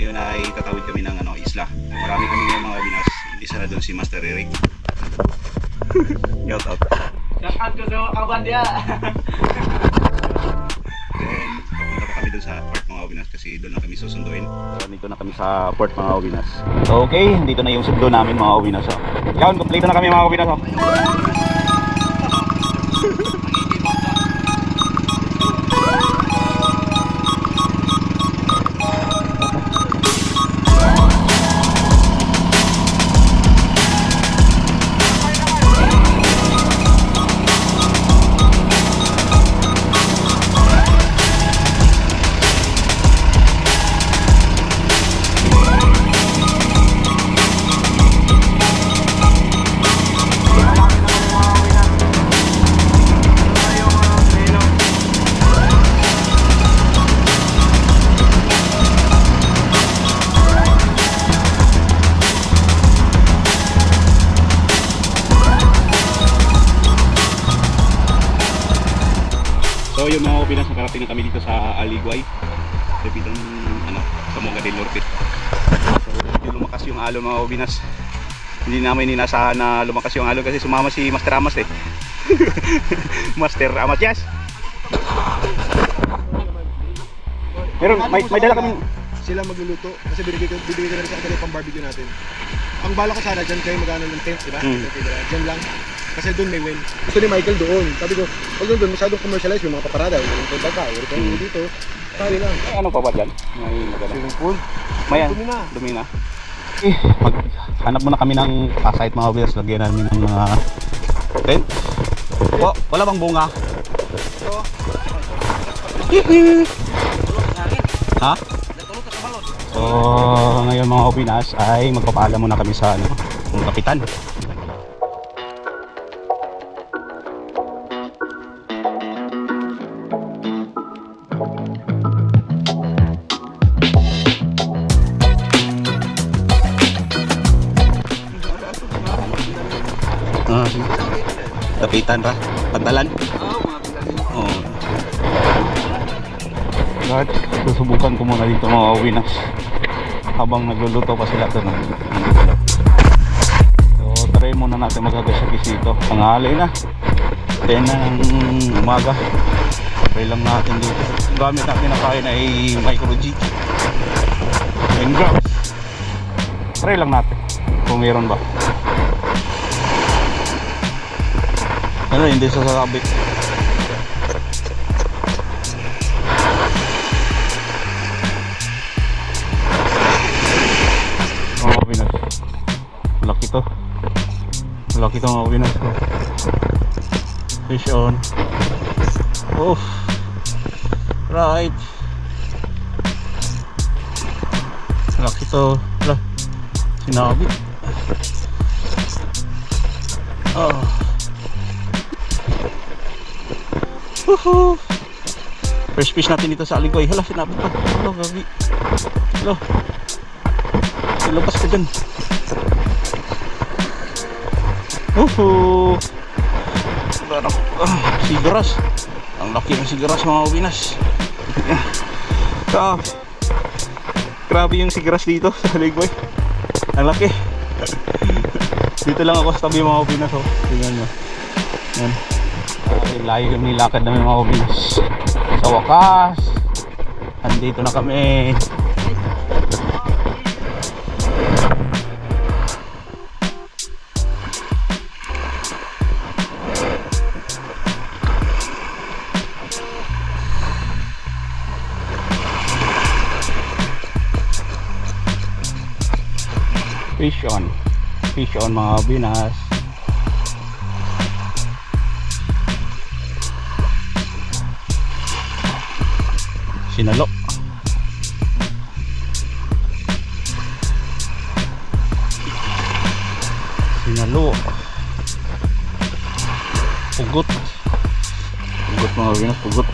Ngayon ay tatawid kami ng isla. Marami kami ngayon mga kabinas. Isa na doon si Master Eric. Shout out. Shout out ko sa kawan dia. Then, papunta pa kami doon sa port mga kabinas kasi doon na kami susunduin. So, dito na kami sa port mga kabinas. So, okay, dito na yung sundo namin mga kabinas. So, yan, kompleto na kami mga kabinas. So. So yung mga kabinas, nakarating na kami dito sa Aligway. Lapitang Samonga del Norte. So yung lumakas yung alon mga kabinas. Hindi namin inasahan na lumakas yung alon kasi sumama si Master Amas eh. Master Amas, yes! Pero may dala kami. Sila magluluto kasi bibigay ko na rin sa kanila pang barbecue natin. Ang bala ko sana dyan kayo magano ng tent, diba? Dyan lang. Kasi doon may wind. Gusto ni Michael doon. Sabi ko, huwag doon masyadong commercialize yung mga paparada. Yung mga baka, yung dito. Kali lang. Ano pa ba dyan? May Swimming pool. May Dumi na. Hanap muna kami ng site mga viewers. Lagyan namin ng mga tent. Wala bang bunga? Ha? So ngayon mga kapinas ay magpapaalam muna kami sa kapitan. Kapitan ra, pantalan. Oh. Guard, susubukan ko muna dito mga kapinas habang nagluluto pa sila doon. So try muna natin magagasagis dito. Tanghali na, 10 ng umaga. Try lang natin dito. Gamit natin na kain ay micro G 10 grams. Try lang natin kung meron ba. Ano, hindi sasabit. Mga kapinas, malaki to mga kapinas. Fish on. Oh, right, malaki to. Wala, sinabit. Oh, first fish natin dito sa Aligway. Hala, sinabit pa. Hala, gabi. Hala, ilabas ka dyan. Sigaras. Ang laki ng sigaras mga kapinas. Grabe yung sigaras dito sa Aligway. Ang laki. Dito lang ako sa tabi mga kapinas. Tingnan nyo. Yan. Layo yung nilakad namin mga kapinas. Sa wakas, andito na kami. Fish on mga kapinas. Sinalo. Pugot mga kapinas, pugot.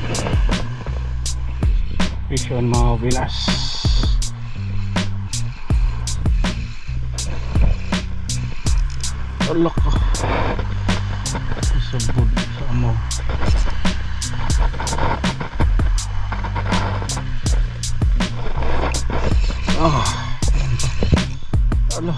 Fish on mga kapinas. Alak ka. Isabod sa amo. Ah. Ala.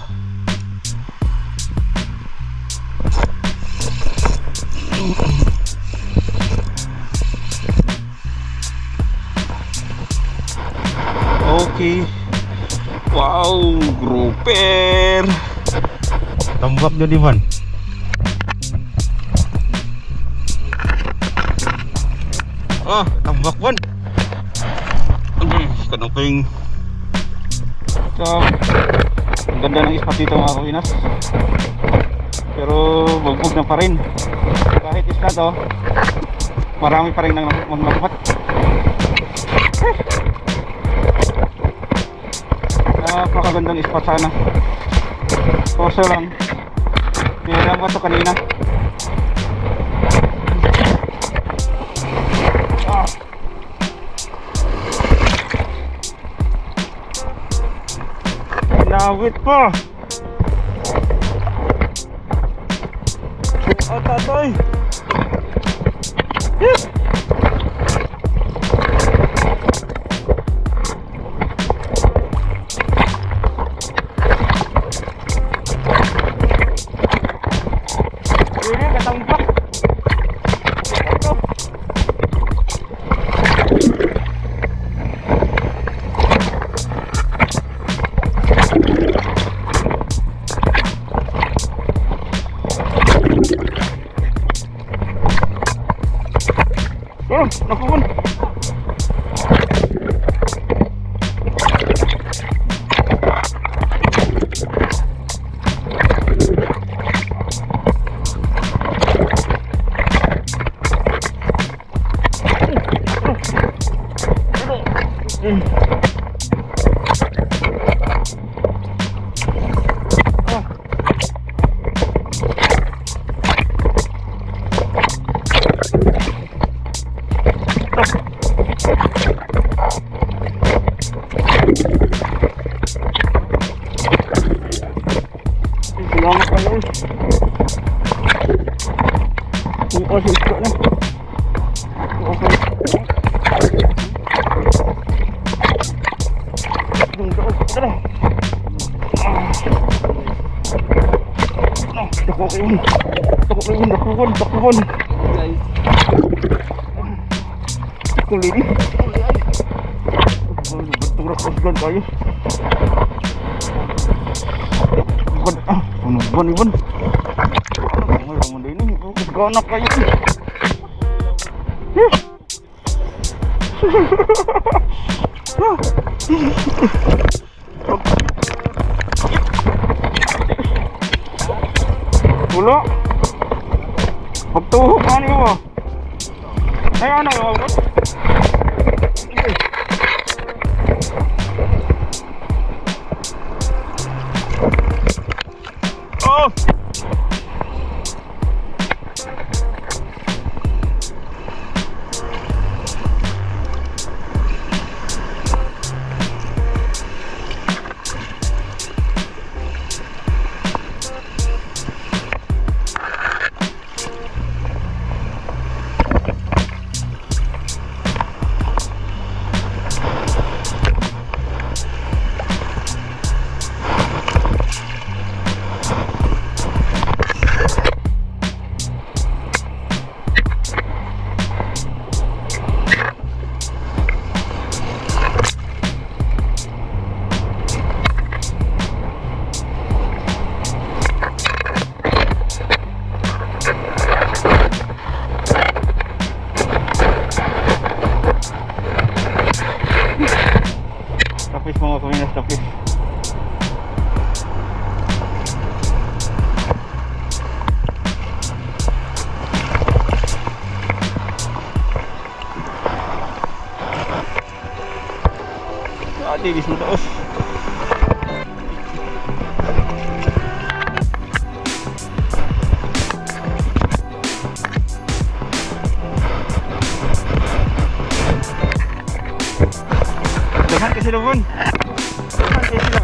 Okay. Wow, grouper. Tambak nyo, Diman. Ah, tambak man. Kanuping. So, ang ganda ng spot dito mga kawinas. Pero bugbog na pa rin. Kahit isla to, marami pa rin nang maglapat. Napakagandang spot sana. Kaso lang, pinailang ko ito kanina. Nawit pa. Oh, tatoy. Ini ketampak. Oh, nakukun. Salamat kayo. Bukas isko na. Okay. Tara. Takbo kayo. Takbo. Guys. Kulini. Berturak osgan kayo. Bukan ibon. Ini ganak kayo. Ulo. Pagtuhok ani mo. Ay ano yo. Oh. Tapis mga kawinas, tapis. Dilis mo taos. Dahan kasi doon. Dahan kasi sila.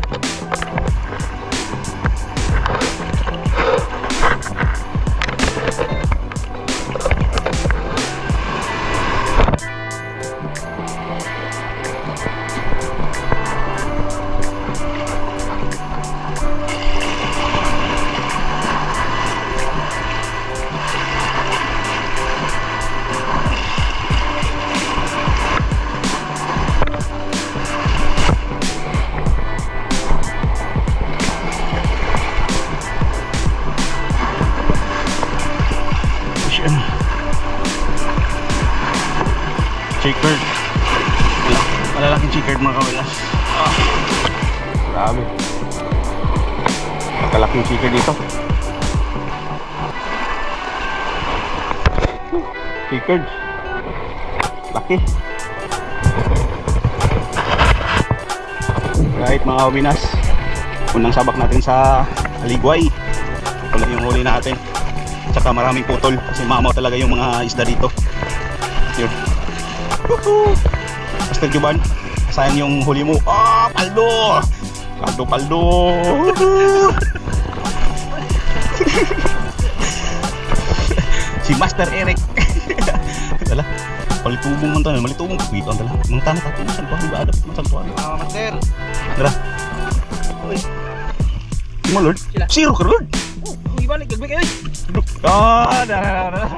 chickered mga kawilas. Grabe. Nakalaking chickered dito. Chickered. Laki. Right mga kawinas. Unang sabak natin sa Aligway. Ito lang yung huli natin. Tsaka maraming putol kasi mamaw talaga yung mga isda dito. Yun. Woohoo! Master Juban, saan yung huli mo? Ah, paldo! Paldo! Si Master Eric. Dala, malitubong man tayo, malitubong. Wait, ang dala. Mga tanong tayo, saan pa? Hindi ba adap? Masaltuan. Master. Dala. Mo Lord? Zero ka Lord? Ibalik, gagbig eh. Ah, dala.